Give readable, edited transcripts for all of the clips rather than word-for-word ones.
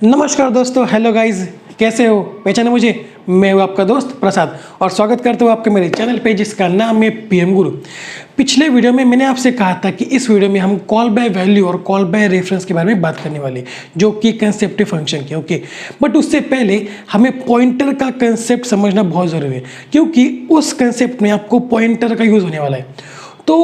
नमस्कार दोस्तों, hello guys, कैसे हो? पहचाने मुझे? मैं हूँ आपका दोस्त प्रसाद और स्वागत करता हूँ आपके मेरे चैनल पे जिसका नाम है पीएम गुरु। पिछले वीडियो में मैंने आपसे कहा था कि इस वीडियो में हम कॉल बाय वैल्यू और कॉल बाय रेफरेंस के बारे में बात करने वाले, जो कि कंसेप्टिव फंक्शन के। ओके, बट उससे पहले हमें पॉइंटर का कंसेप्ट समझना बहुत ज़रूरी है, क्योंकि उस कंसेप्ट में आपको पॉइंटर का यूज़ होने वाला है। तो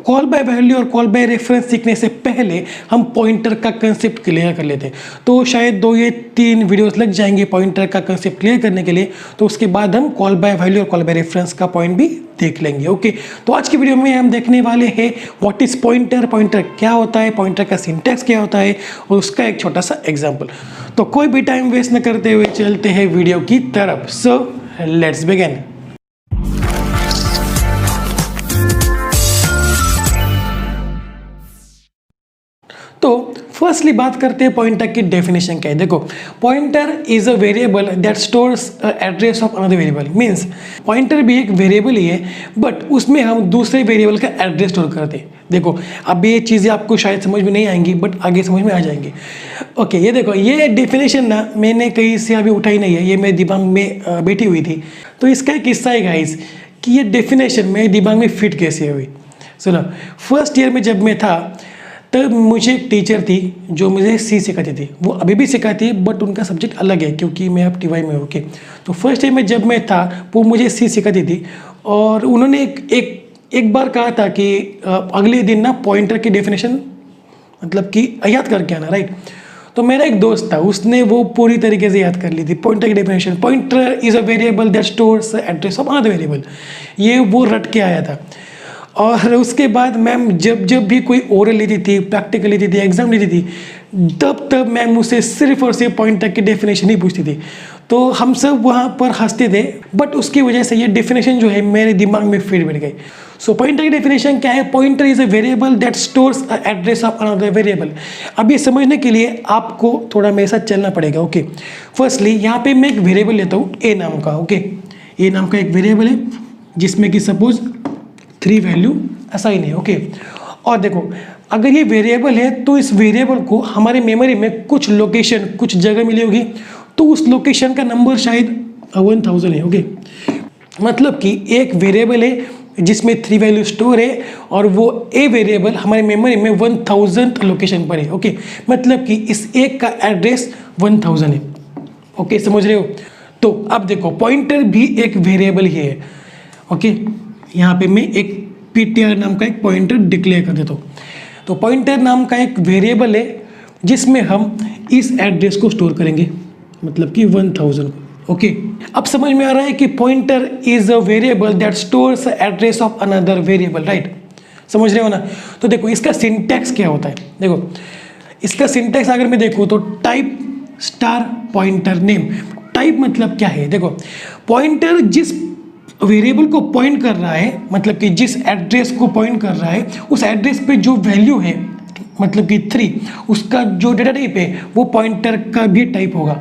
कॉल बाय वैल्यू और कॉल बाय रेफरेंस सीखने से पहले हम पॉइंटर का कंसेप्ट क्लियर कर लेते हैं। तो शायद 2 या 3 वीडियोस लग जाएंगे पॉइंटर का कंसेप्ट क्लियर करने के लिए। तो उसके बाद हम कॉल बाय वैल्यू और कॉल बाय रेफरेंस का पॉइंट भी देख लेंगे। ओके, तो आज की वीडियो में हम देखने वाले हैं व्हाट इज पॉइंटर, पॉइंटर क्या होता है, पॉइंटर का सिंटैक्स क्या होता है और उसका एक छोटा सा एग्जाम्पल। तो कोई भी टाइम वेस्ट न करते हुए चलते हैं वीडियो की तरफ। So let's begin. तो फर्स्टली बात करते हैं पॉइंटर की डेफिनेशन क्या है। देखो, pointer is a variable that stores address of another variable. Means pointer भी एक वेरिएबल ही है, बट उसमें हम दूसरे वेरिएबल का एड्रेस स्टोर करते हैं। देखो, अब ये चीज़ें आपको शायद समझ में नहीं आएंगी, बट आगे समझ में आ जाएंगी। ओके, ये देखो, ये डेफिनेशन ना मैंने कहीं से अभी उठाई नहीं है, ये मेरे दिमाग में बैठी हुई थी। तो इसका एक किस्सा है गाइस कि ये डेफिनेशन मेरे दिमाग में फिट कैसे हुई। सुनो, फर्स्ट ईयर में जब मैं था तब मुझे एक टीचर थी जो मुझे सी सिखाती थी। वो अभी भी सिखाती है, बट उनका सब्जेक्ट अलग है क्योंकि मैं अब टीवाई में हूँ। ओके, तो फर्स्ट टाइम में जब मैं था वो मुझे सी सिखाती थी और उन्होंने एक बार कहा था कि अगले दिन ना पॉइंटर की डेफिनेशन मतलब कि याद करके आना, राइट। तो मेरा एक दोस्त था, उसने वो पूरी तरीके से याद कर ली थी पॉइंटर की definition. Pointer is a variable that stores address of another variable. ये वो रट के आया था। और उसके बाद मैम जब भी कोई ओरल लेती थी, प्रैक्टिकल लेती थी, एग्जाम लेती थी, तब मैम मुझसे सिर्फ और सिर्फ पॉइंटर की डेफिनेशन ही पूछती थी। तो हम सब वहाँ पर हंसते थे, बट उसकी वजह से ये डेफिनेशन जो है मेरे दिमाग में फिट बैठ गई। सो पॉइंटर की डेफिनेशन क्या है? Pointer is a variable that stores address of another variable. अब ये समझने के लिए आपको थोड़ा मेरे साथ चलना पड़ेगा। ओके, फर्स्टली यहाँ पे मैं एक वेरिएबल लेता हूँ ए नाम का। ओके, ए नाम का एक वेरिएबल है जिसमें कि सपोज 3 वैल्यू असाइन है। ओके, और देखो, अगर ये वेरिएबल है तो इस वेरिएबल को हमारे मेमोरी में कुछ लोकेशन, कुछ जगह मिली होगी, तो उस लोकेशन का नंबर शायद 1000 है। ओके, मतलब कि एक वेरिएबल है जिसमें 3 वैल्यू स्टोर है और वो ए वेरिएबल हमारे मेमोरी में 1000 लोकेशन पर है। ओके, मतलब कि इस एक का एड्रेस 1000 है। ओके, समझ रहे हो? तो अब देखो, पॉइंटर भी एक वेरिएबल ही है। ओके, यहाँ पे मैं एक ptr नाम का एक पॉइंटर डिक्लेयर कर देता हूँ। तो पॉइंटर नाम का एक वेरिएबल है जिसमें हम इस एड्रेस को स्टोर करेंगे, मतलब कि 1000। ओके, अब समझ में आ रहा है कि pointer is a variable that stores address of another variable, right. समझ रहे हो ना? तो देखो, इसका सिंटैक्स क्या होता है। देखो, इसका सिंटैक्स अगर मैं देखूँ तो type star pointer name. Type मतलब क्या है? देखो, पॉइंटर जिस वेरिएबल को पॉइंट कर रहा है, मतलब कि जिस एड्रेस को पॉइंट कर रहा है, उस एड्रेस पे जो वैल्यू है, मतलब कि 3, उसका जो डेटा टाइप है वो पॉइंटर का भी टाइप होगा।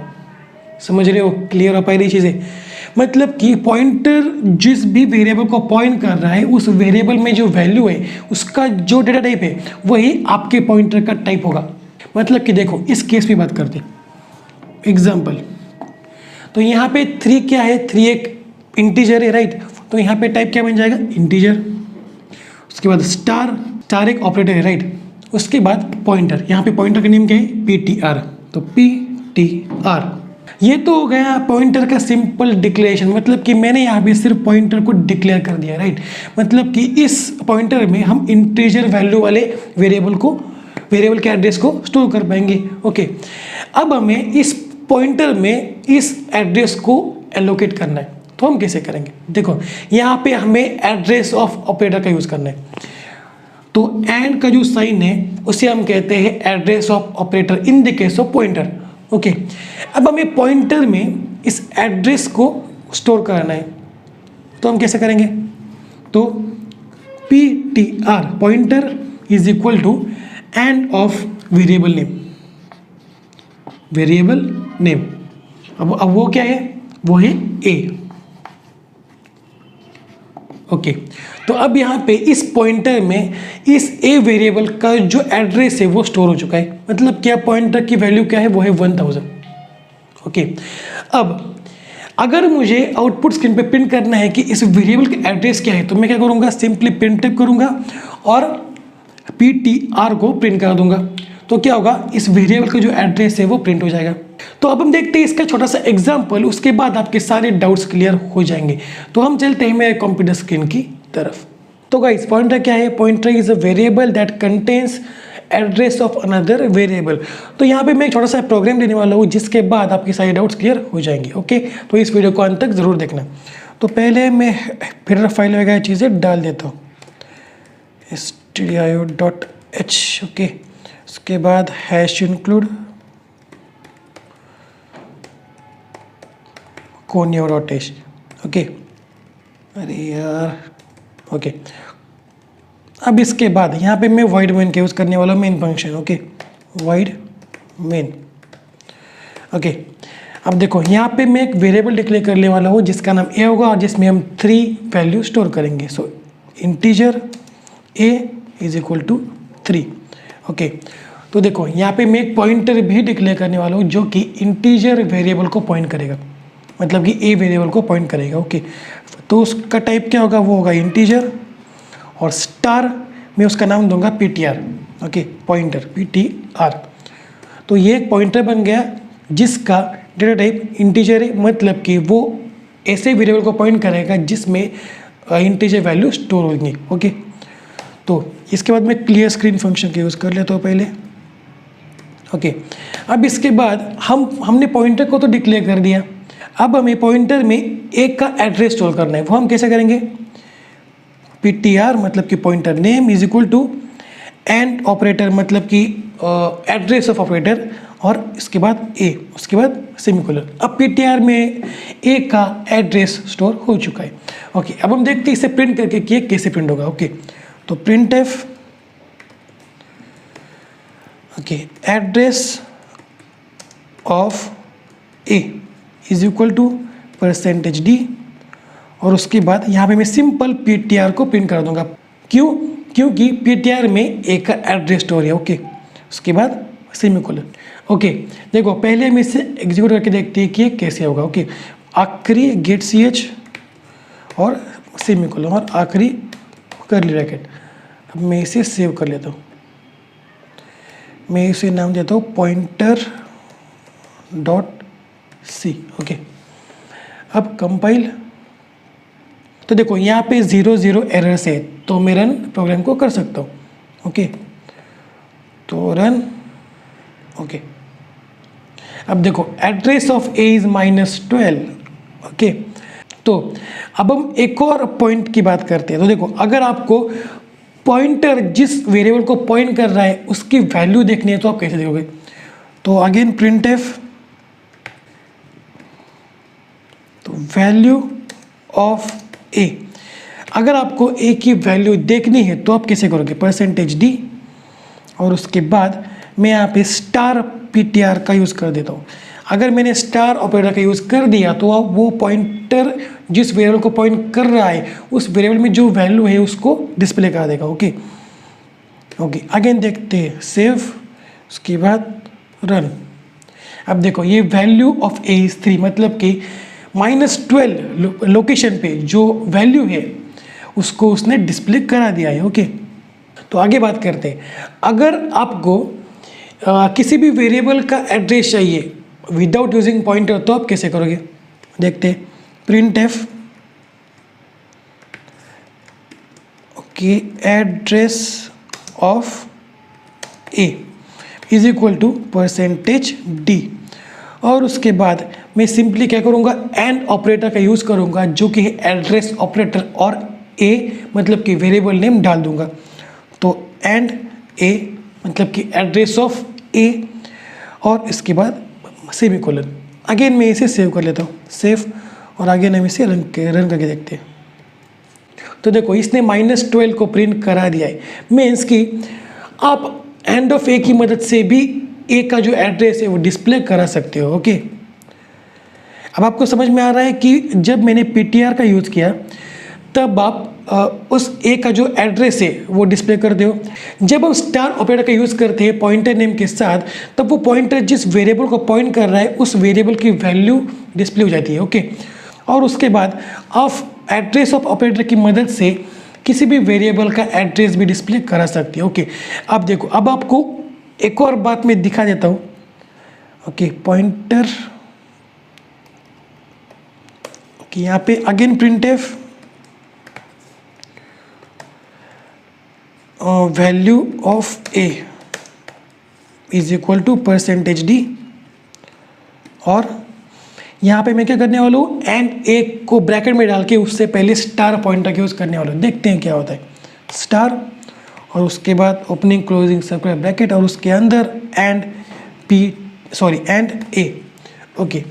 समझ रहे हो? क्लियर हो पाई रही चीज़ें? मतलब कि पॉइंटर जिस भी वेरिएबल को पॉइंट कर रहा है, उस वेरिएबल में जो वैल्यू है उसका जो डेटा टाइप है वही आपके पॉइंटर का टाइप होगा। मतलब कि देखो, इस केस में बात करते एग्जाम्पल। तो यहाँ पे 3 क्या है? 3 एक इंटीजर है, राइट। तो यहाँ पे टाइप क्या बन जाएगा? इंटीजर। उसके बाद स्टार एक ऑपरेटर है, राइट। उसके बाद पॉइंटर, यहाँ पे पॉइंटर का नेम क्या है? ptr। तो ptr, ये तो हो गया पॉइंटर का सिंपल डिक्लेरेशन। मतलब कि मैंने यहाँ पे सिर्फ पॉइंटर को डिक्लेयर कर दिया, राइट। मतलब कि इस पॉइंटर में हम इंटीजर वैल्यू वाले वेरिएबल के एड्रेस को स्टोर कर पाएंगे। ओके, अब हमें इस पॉइंटर में इस एड्रेस को एलोकेट करना है। तो हम कैसे करेंगे? देखो, यहाँ पे हमें एड्रेस ऑफ ऑपरेटर का यूज़ करना है। तो एंड का जो साइन है उसे हम कहते हैं address of operator in the case of pointer. Okay, अब हमें पॉइंटर में इस एड्रेस को स्टोर करना है, तो हम कैसे करेंगे? तो ptr pointer is equal to and of variable name. अब वो क्या है? वो है a। ओके, तो अब यहाँ पे इस पॉइंटर में इस ए वेरिएबल का जो एड्रेस है वो स्टोर हो चुका है। मतलब क्या? पॉइंटर की वैल्यू क्या है? वो है 1000। ओके। अब अगर मुझे आउटपुट स्क्रीन पे प्रिंट करना है कि इस वेरिएबल का एड्रेस क्या है, तो मैं क्या करूँगा, सिंपली प्रिंटफ करूँगा और PTR को प्रिंट कर दूंगा। तो क्या होगा, इस वेरिएबल का जो एड्रेस है वो प्रिंट हो जाएगा। तो अब हम देखते हैं इसका छोटा सा एग्जांपल, उसके बाद आपके सारे डाउट्स क्लियर हो जाएंगे। तो हम चलते हैं मेरे कंप्यूटर स्क्रीन की तरफ। तो गाइस, पॉइंटर क्या है? Pointer is a variable that contains address of another variable. तो यहाँ पे मैं एक छोटा सा प्रोग्राम देने वाला हूँ, जिसके बाद आपके सारे डाउट्स क्लियर हो जाएंगे। ओके, तो इस वीडियो को अंत तक जरूर देखना। तो पहले मैं फिर फाइल वगैरह चीज़ें डाल देता हूँ, stdio.h। ओके, उसके बाद हैश इंक्लूड conio.h। ओके, अरे यार, ओके। अब इसके बाद यहाँ पे मैं void main का यूज़ करने वाला हूँ, main function. Okay, void main। Okay, अब देखो यहाँ पे मैं एक वेरिएबल डिक्लेयर करने वाला हूँ जिसका नाम a होगा और जिसमें हम 3 वैल्यू स्टोर करेंगे। So integer a is equal to 3। Okay, तो देखो यहाँ पे मैं एक पॉइंटर भी डिक्लेयर करने वाला हूँ जो कि इंटीजर वेरिएबल को पॉइंट करेगा, मतलब कि a वेरिएबल को पॉइंट करेगा। ओके, तो उसका टाइप क्या होगा, वो होगा इंटीजर, और स्टार मैं उसका नाम दूंगा PTR। Okay, pointer PTR। तो ये एक पॉइंटर बन गया जिसका डेटा टाइप इंटीजर है, मतलब कि वो ऐसे वेरिएबल को पॉइंट करेगा जिसमें इंटीजर वैल्यू स्टोर होंगी। ओके, तो इसके बाद मैं क्लियर स्क्रीन फंक्शन का यूज़ कर लेता हूँ पहले। ओके, अब इसके बाद हमने पॉइंटर को तो डिक्लेयर कर दिया, अब हमें पॉइंटर में एक का एड्रेस स्टोर करना है। वो हम कैसे करेंगे, PTR मतलब कि pointer name is equal to and operator मतलब कि एड्रेस ऑफ ऑपरेटर, और इसके बाद a, उसके बाद सेमीकोलन। अब PTR में a का एड्रेस स्टोर हो चुका है। ओके, अब हम देखते हैं इसे प्रिंट करके कि कैसे प्रिंट होगा। ओके, तो printf okay address of a is equal to %d, और उसके बाद यहाँ पे मैं सिंपल PTR को प्रिंट कर दूंगा। क्यों? क्योंकि PTR में a का एड्रेस स्टोर है। ओके, उसके बाद सेमीकोलन। ओके, देखो पहले हम इसे एग्जीक्यूट करके देखते हैं कि ये कैसे होगा। ओके, आखिरी गेट ch और सेमीकोलन और आखिरी कर्ली ब्रैकेट। अब मैं इसे सेव कर लेता हूँ, मैं इसे नाम देता हूँ pointer.c। ओके, अब कंपाइल। तो देखो यहाँ पे 0 एरर्स है, तो मैं रन प्रोग्राम को कर सकता हूँ। ओके, तो रन। ओके, अब देखो address of a is -12। Okay, तो अब हम एक और पॉइंट की बात करते हैं। तो देखो अगर आपको पॉइंटर जिस वेरिएबल को पॉइंट कर रहा है उसकी वैल्यू देखनी है तो आप कैसे देखोगे, तो अगेन printf तो वैल्यू ऑफ a। अगर आपको a की वैल्यू देखनी है तो आप कैसे करोगे, %d, और उसके बाद मैं यहाँ पे स्टार PTR का यूज़ कर देता हूँ। अगर मैंने स्टार ऑपरेटर का यूज़ कर दिया तो आप वो पॉइंटर जिस वेरिएबल को पॉइंट कर रहा है उस वेरिएबल में जो वैल्यू है उसको डिस्प्ले कर देगा। ओके, ओके, अगेन देखते हैं, सेव, उसके बाद रन। अब देखो ये वैल्यू ऑफ a इज 3, मतलब कि -12 लोकेशन पे जो वैल्यू है उसको उसने डिस्प्ले करा दिया है। ओके, तो आगे बात करते हैं। अगर आपको किसी भी वेरिएबल का एड्रेस चाहिए विदाउट यूजिंग पॉइंटर तो आप कैसे करोगे, देखते हैं। printf okay address of a is equal to %d, और उसके बाद मैं सिंपली क्या करूँगा, एंड ऑपरेटर का यूज़ करूँगा जो कि एड्रेस ऑपरेटर, और a मतलब कि वेरिएबल नेम डाल दूँगा। तो एंड a मतलब कि एड्रेस ऑफ a, और इसके बाद सेमीकोलन। अगेन मैं इसे सेव कर लेता हूँ, सेव, और अगेन हम इसे रन करके देखते हैं। तो देखो इसने -12 को प्रिंट करा दिया है। मीन्स कि आप एंड ऑफ a की मदद से भी a का जो एड्रेस है वो डिस्प्ले करा सकते हो। ओके, अब आपको समझ में आ रहा है कि जब मैंने PTR का यूज़ किया तब आप उस ए का जो एड्रेस है वो डिस्प्ले कर दो। जब हम स्टार ऑपरेटर का यूज़ करते हैं पॉइंटर नेम के साथ, तब वो पॉइंटर जिस वेरिएबल को पॉइंट कर रहा है उस वेरिएबल की वैल्यू डिस्प्ले हो जाती है। ओके, और उसके बाद आप एड्रेस ऑफ ऑपरेटर की मदद से किसी भी वेरिएबल का एड्रेस भी डिस्प्ले करा सकते हैं। ओके, अब देखो, अब आपको एक और बात मैं दिखा देता हूँ। ओके, पॉइंटर, ओके, यहाँ पे again printf value of a is equal to %d, और यहाँ पे मैं क्या करने वाला हूँ, एंड ए को ब्रैकेट में डाल के उससे पहले स्टार पॉइंटर का यूज़ करने वाला हूँ। देखते हैं क्या होता है। स्टार और उसके बाद ओपनिंग क्लोजिंग सर्कुलर ब्रैकेट और उसके अंदर एंड ए। ओके,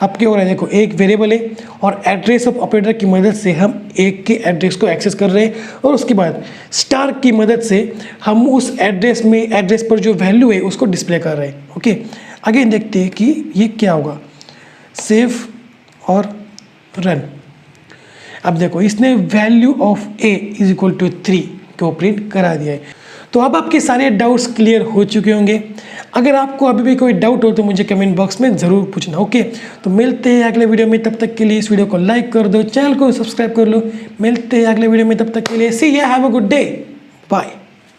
अब क्या हो रहा है, देखो एक वेरिएबल है और एड्रेस ऑफ ऑपरेटर की मदद से हम एक के एड्रेस को एक्सेस कर रहे हैं, और उसके बाद स्टार की मदद से हम उस एड्रेस पर जो वैल्यू है उसको डिस्प्ले कर रहे हैं। ओके, अगेन देखते हैं कि ये क्या होगा। सेव और रन। अब देखो, इसने value of a is equal to 3 को प्रिंट करा दिया है। तो अब आपके सारे डाउट्स क्लियर हो चुके होंगे। अगर आपको अभी भी कोई डाउट हो तो मुझे कमेंट बॉक्स में ज़रूर पूछना। ओके, तो मिलते हैं अगले वीडियो में, तब तक के लिए इस वीडियो को लाइक कर दो, चैनल को सब्सक्राइब कर लो। मिलते हैं अगले वीडियो में, तब तक के लिए see ya have a good day, bye.